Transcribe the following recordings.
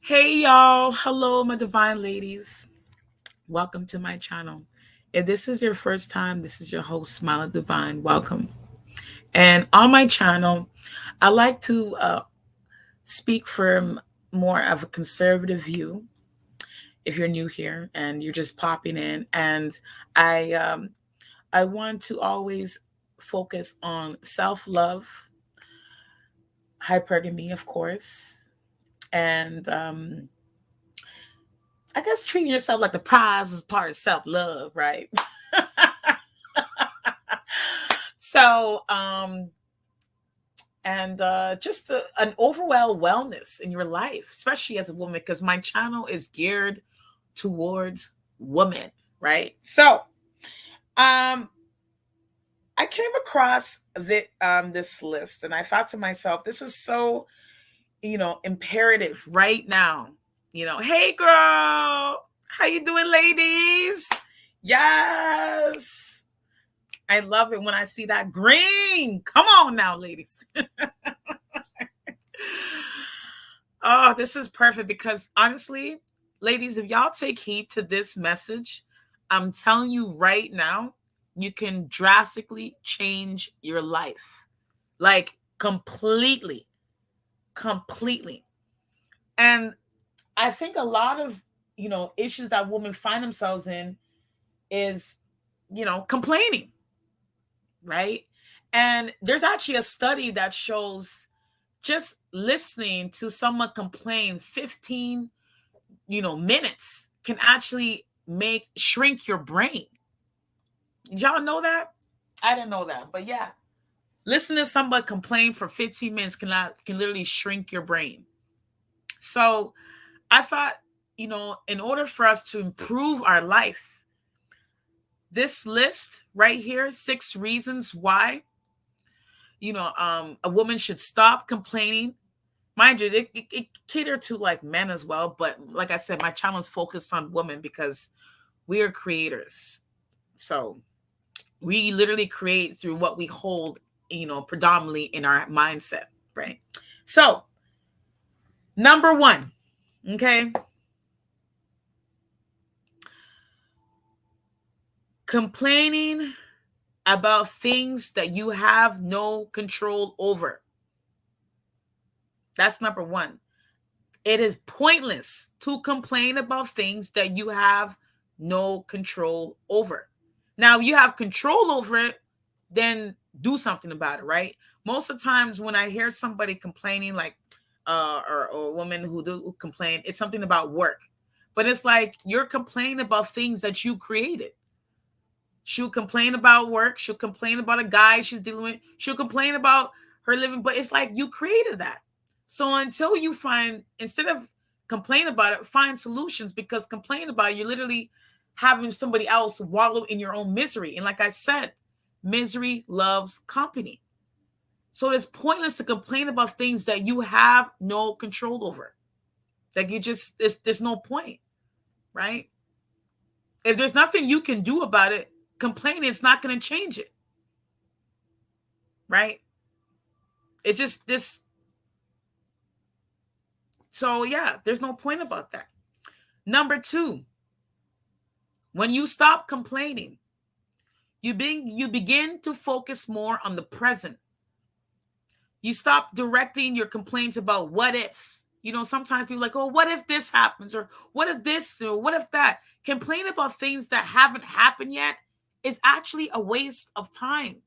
Hey y'all, hello my divine ladies. Welcome to my channel. If this is your first time, this is your host Smile Divine. Welcome. And on my channel, I like to speak from more of a conservative view. If you're new here and you're just popping in, and I um, I want to always focus on self-love, hypergamy, of course, and I guess treating yourself like the prize is part of self-love, right? so and just an overall wellness in your life, especially as a woman, because my channel is geared towards women, right? So um I came across this list, and I thought to myself, this is so imperative right now. Hey girl, how you doing, ladies? Yes, I love it when I see that green. Come on now, ladies. Oh, this is perfect because honestly, ladies, if y'all take heed to this message, I'm telling you right now, you can drastically change your life. Like completely, completely. And I think a lot of, issues that women find themselves in is, complaining, right? And there's actually a study that shows just listening to someone complain 15 minutes can actually make shrink your brain. Did y'all know that? I didn't know that, but yeah, listen to somebody complain for 15 minutes can literally shrink your brain. So I thought, in order for us to improve our life, this list right here, 6 reasons why a woman should stop complaining. Mind you, it cater to like men as well, but like I said, my channel is focused on women because we are creators. So we literally create through what we hold, predominantly in our mindset, right? So number one, okay, complaining about things that you have no control over. That's number one. It is pointless to complain about things that you have no control over. Now, you have control over it, then do something about it, right? Most of the times when I hear somebody complaining, like or a woman who complain, it's something about work. But it's like you're complaining about things that you created. She'll complain about work. She'll complain about a guy she's dealing with. She'll complain about her living, but it's like you created that. So until you find, instead of complain about it, find solutions, because complain about it, you're literally having somebody else wallow in your own misery. And like I said, misery loves company. So it's pointless to complain about things that you have no control over. Like there's no point, right? If there's nothing you can do about it, complaining is not going to change it, right? It just this. So yeah, there's no point about that. Number two, when you stop complaining, you begin to focus more on the present. You stop directing your complaints about what ifs. Sometimes people are like, oh, what if this happens? Or what if this? Or what if that? Complain about things that haven't happened yet is actually a waste of time.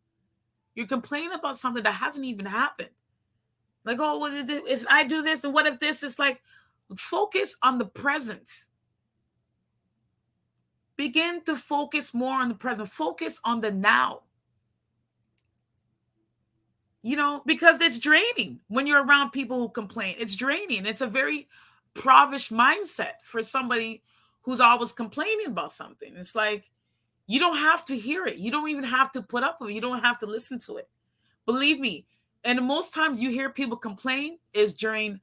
You're complaining about something that hasn't even happened. Like, oh, well, if I do this, then what if this? Is like, focus on the present. Begin to focus more on the present. Focus on the now. Because it's draining when you're around people who complain. It's draining. It's a very provish mindset for somebody who's always complaining about something. It's like, you don't have to hear it. You don't even have to put up with it. You don't have to listen to it. Believe me. And most times you hear people complain is during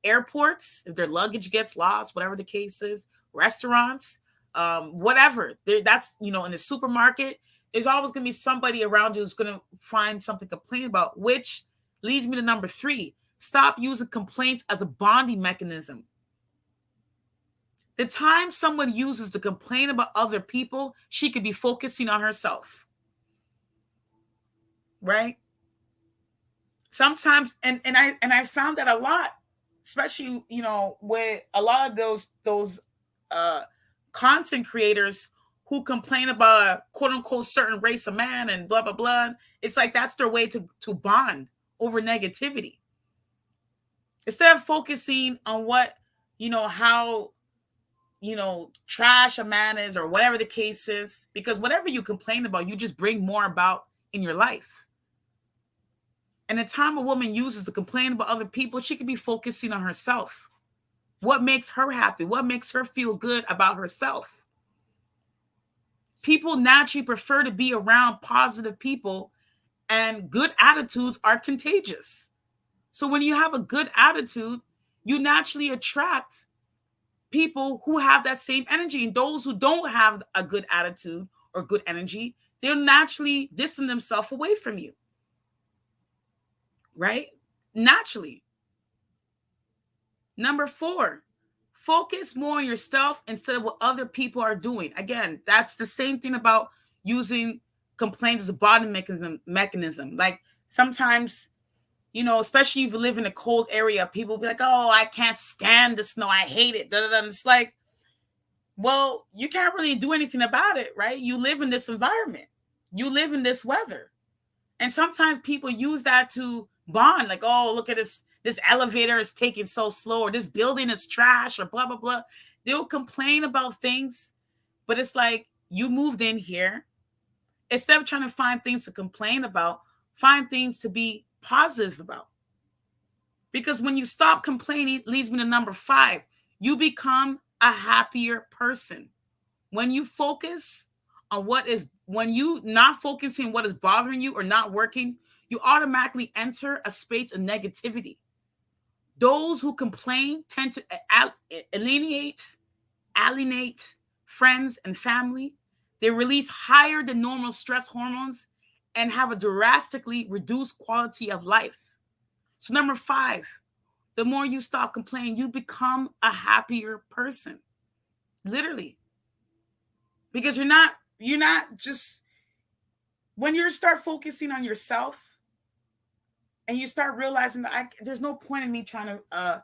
airports, if their luggage gets lost, whatever the case is, restaurants, whatever. That's, in the supermarket, there's always going to be somebody around you who's going to find something to complain about, which leads me to number three. Stop using complaints as a bonding mechanism. The time someone uses to complain about other people, she could be focusing on herself, right? Sometimes, and I found that a lot, especially with a lot of those uh content creators who complain about a quote unquote certain race of man and blah blah blah. It's like that's their way to bond over negativity instead of focusing on what how trash a man is or whatever the case is, because whatever you complain about, you just bring more about in your life. And the time a woman uses to complain about other people, she could be focusing on herself. What makes her happy? What makes her feel good about herself? People naturally prefer to be around positive people, and good attitudes are contagious. So when you have a good attitude, you naturally attract people who have that same energy. And those who don't have a good attitude or good energy, they'll naturally distance themselves away from you. Right? Naturally. Number 4, focus more on yourself instead of what other people are doing. Again, that's the same thing about using complaints as a body mechanism. Like sometimes, especially if you live in a cold area, people be like, oh, I can't stand the snow. I hate it. And it's like, well, you can't really do anything about it, right? You live in this environment. You live in this weather. And sometimes people use that to bond, like, oh, look at this elevator is taking so slow, or this building is trash, or blah, blah, blah. They'll complain about things, but it's like, you moved in here. Instead of trying to find things to complain about, find things to be positive about. Because when you stop complaining, it leads me to number 5. You become a happier person. When you focus on when you not focusing on what is bothering you or not working, you automatically enter a space of negativity. Those who complain tend to alienate friends and family. They release higher than normal stress hormones and have a drastically reduced quality of life. So number 5, the more you stop complaining, you become a happier person. Literally. Because you're not just, when you start focusing on yourself and you start realizing that there's no point in me trying to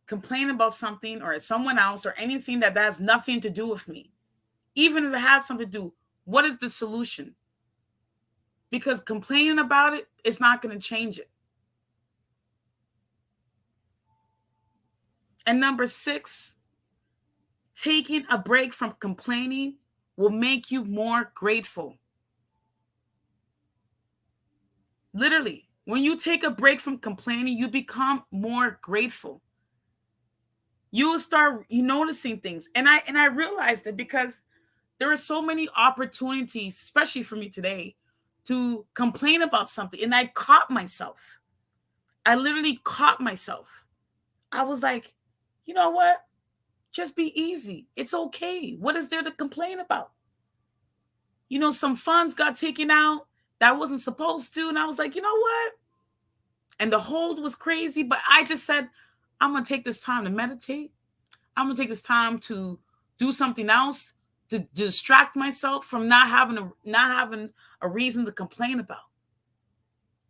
complain about something or someone else or anything that has nothing to do with me. Even if it has something to do, what is the solution? Because complaining about it is not going to change it. And number 6, taking a break from complaining will make you more grateful. Literally, when you take a break from complaining, you become more grateful. You will start noticing things. And I realized that because there are so many opportunities, especially for me today, to complain about something. And I caught myself. I literally caught myself. I was like, you know what? Just be easy. It's okay. What is there to complain about? Some funds got taken out that wasn't supposed to. And I was like, you know what? And the hold was crazy. But I just said, I'm going to take this time to meditate. I'm going to take this time to do something else, to distract myself from not having a reason to complain about.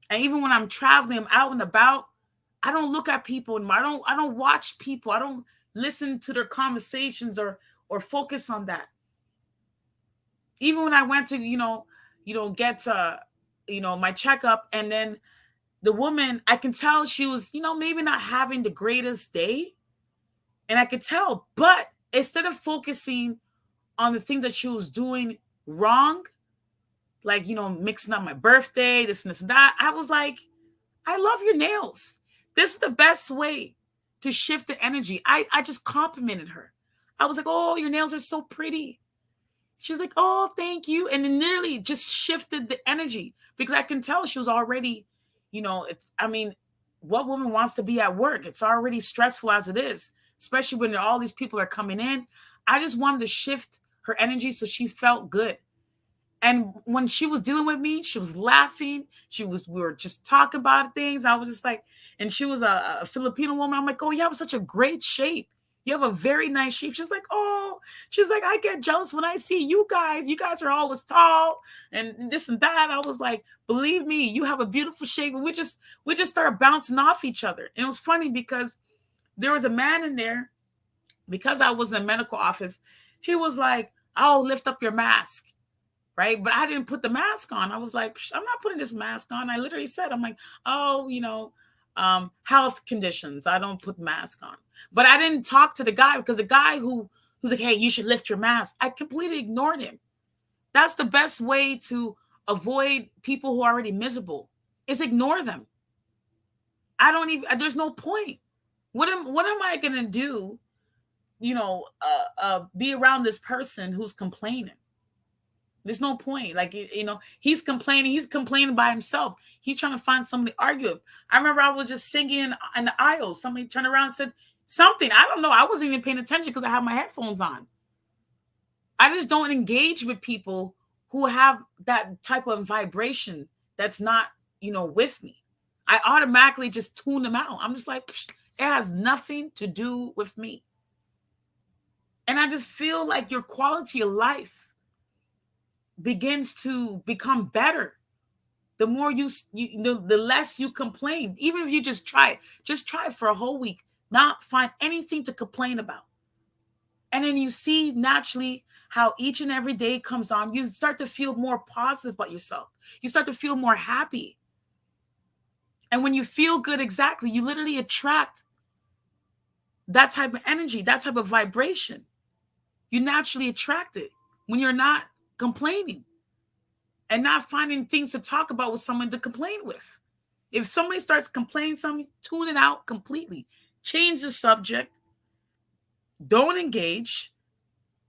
And even when I'm traveling, I'm out and about, I don't look at people anymore. I don't watch people. I don't listen to their conversations or focus on that. Even when I went to get my checkup, and then the woman, I can tell she was maybe not having the greatest day, and I could tell. But instead of focusing on the things that she was doing wrong, like mixing up my birthday, this and this and that, I was like, I love your nails. This is the best way to shift the energy. I just complimented her. I was like, oh, your nails are so pretty. She's like, oh, thank you. And then literally just shifted the energy, because I can tell she was already, what woman wants to be at work? It's already stressful as it is, especially when all these people are coming in. I just wanted to shift her energy so she felt good. And when she was dealing with me, she was laughing. We were just talking about things. I was just like, and she was a Filipino woman. I'm like, oh, you have such a great shape. You have a very nice shape. She's like, oh, she's like, I get jealous when I see you guys. You guys are always tall and this and that. I was like, believe me, you have a beautiful shape. And we just started bouncing off each other. And it was funny because there was a man in there, because I was in a medical office. He was like, oh, lift up your mask. Right. But I didn't put the mask on. I was like, I'm not putting this mask on. I literally said, I'm like, oh, health conditions. I don't put mask on. But I didn't talk to the guy, because the guy who's like, hey, you should lift your mask, I completely ignored him. That's the best way to avoid people who are already miserable, is ignore them. There's no point. What am I going to do? Be around this person who's complaining. There's no point. Like, he's complaining by himself. He's trying to find somebody to argue with. I remember I was just singing in the aisle. Somebody turned around and said something. I don't know. I wasn't even paying attention because I have my headphones on. I just don't engage with people who have that type of vibration that's not, with me. I automatically just tune them out. I'm just like, it has nothing to do with me. And I just feel like your quality of life begins to become better the more the less you complain. Even if you just try it for a whole week, not find anything to complain about, and then you see naturally how each and every day comes on, you start to feel more positive about yourself. You start to feel more happy. And when you feel good, exactly, you literally attract that type of energy, that type of vibration. You naturally attract it when you're not complaining and not finding things to talk about with someone to complain with. If somebody starts complaining something, tune it out completely. Change the subject. Don't engage.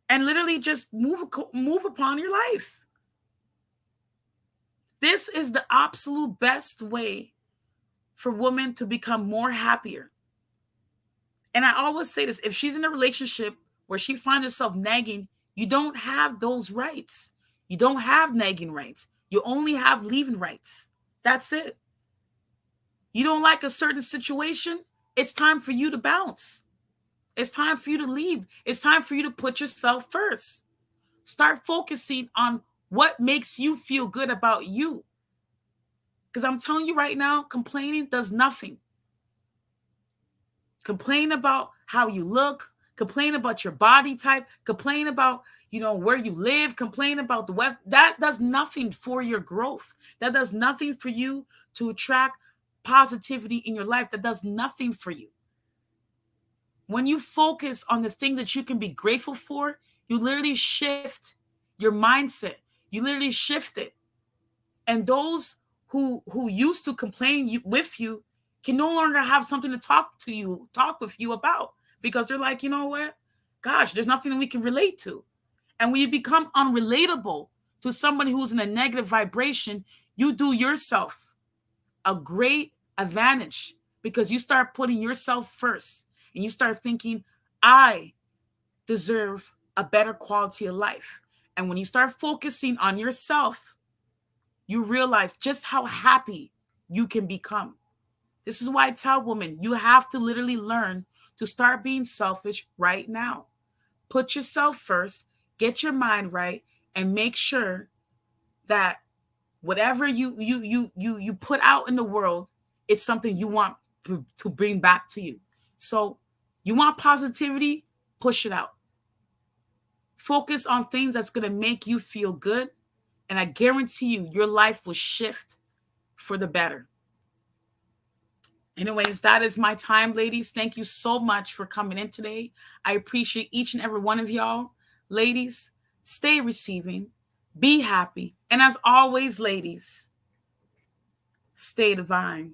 And literally just move upon your life. This is the absolute best way for women to become more happier. And I always say this, if she's in a relationship where she finds herself nagging, you don't have those rights. You don't have nagging rights. You only have leaving rights. That's it. You don't like a certain situation, it's time for you to bounce. It's time for you to leave. It's time for you to put yourself first. Start focusing on what makes you feel good about you. Because I'm telling you right now, complaining does nothing. Complain about how you look, complain about your body type, complain about, where you live, complain about the web. That does nothing for your growth. That does nothing for you to attract positivity in your life. That does nothing for you. When you focus on the things that you can be grateful for, you literally shift your mindset. You literally shift it. And those who used to complain with you can no longer have something to talk with you about, because they're like, you know what? Gosh, there's nothing we can relate to. And when you become unrelatable to somebody who's in a negative vibration, you do yourself a great advantage, because you start putting yourself first and you start thinking, I deserve a better quality of life. And when you start focusing on yourself, you realize just how happy you can become. This is why I tell women, you have to literally learn to start being selfish right now. Put yourself first, get your mind right, and make sure that whatever you put out in the world, it's something you want to bring back to you. So you want positivity, push it out. Focus on things that's going to make you feel good. And I guarantee you, your life will shift for the better. Anyways, that is my time, ladies. Thank you so much for coming in today. I appreciate each and every one of y'all. Ladies, stay receiving, be happy. And as always, ladies, stay divine.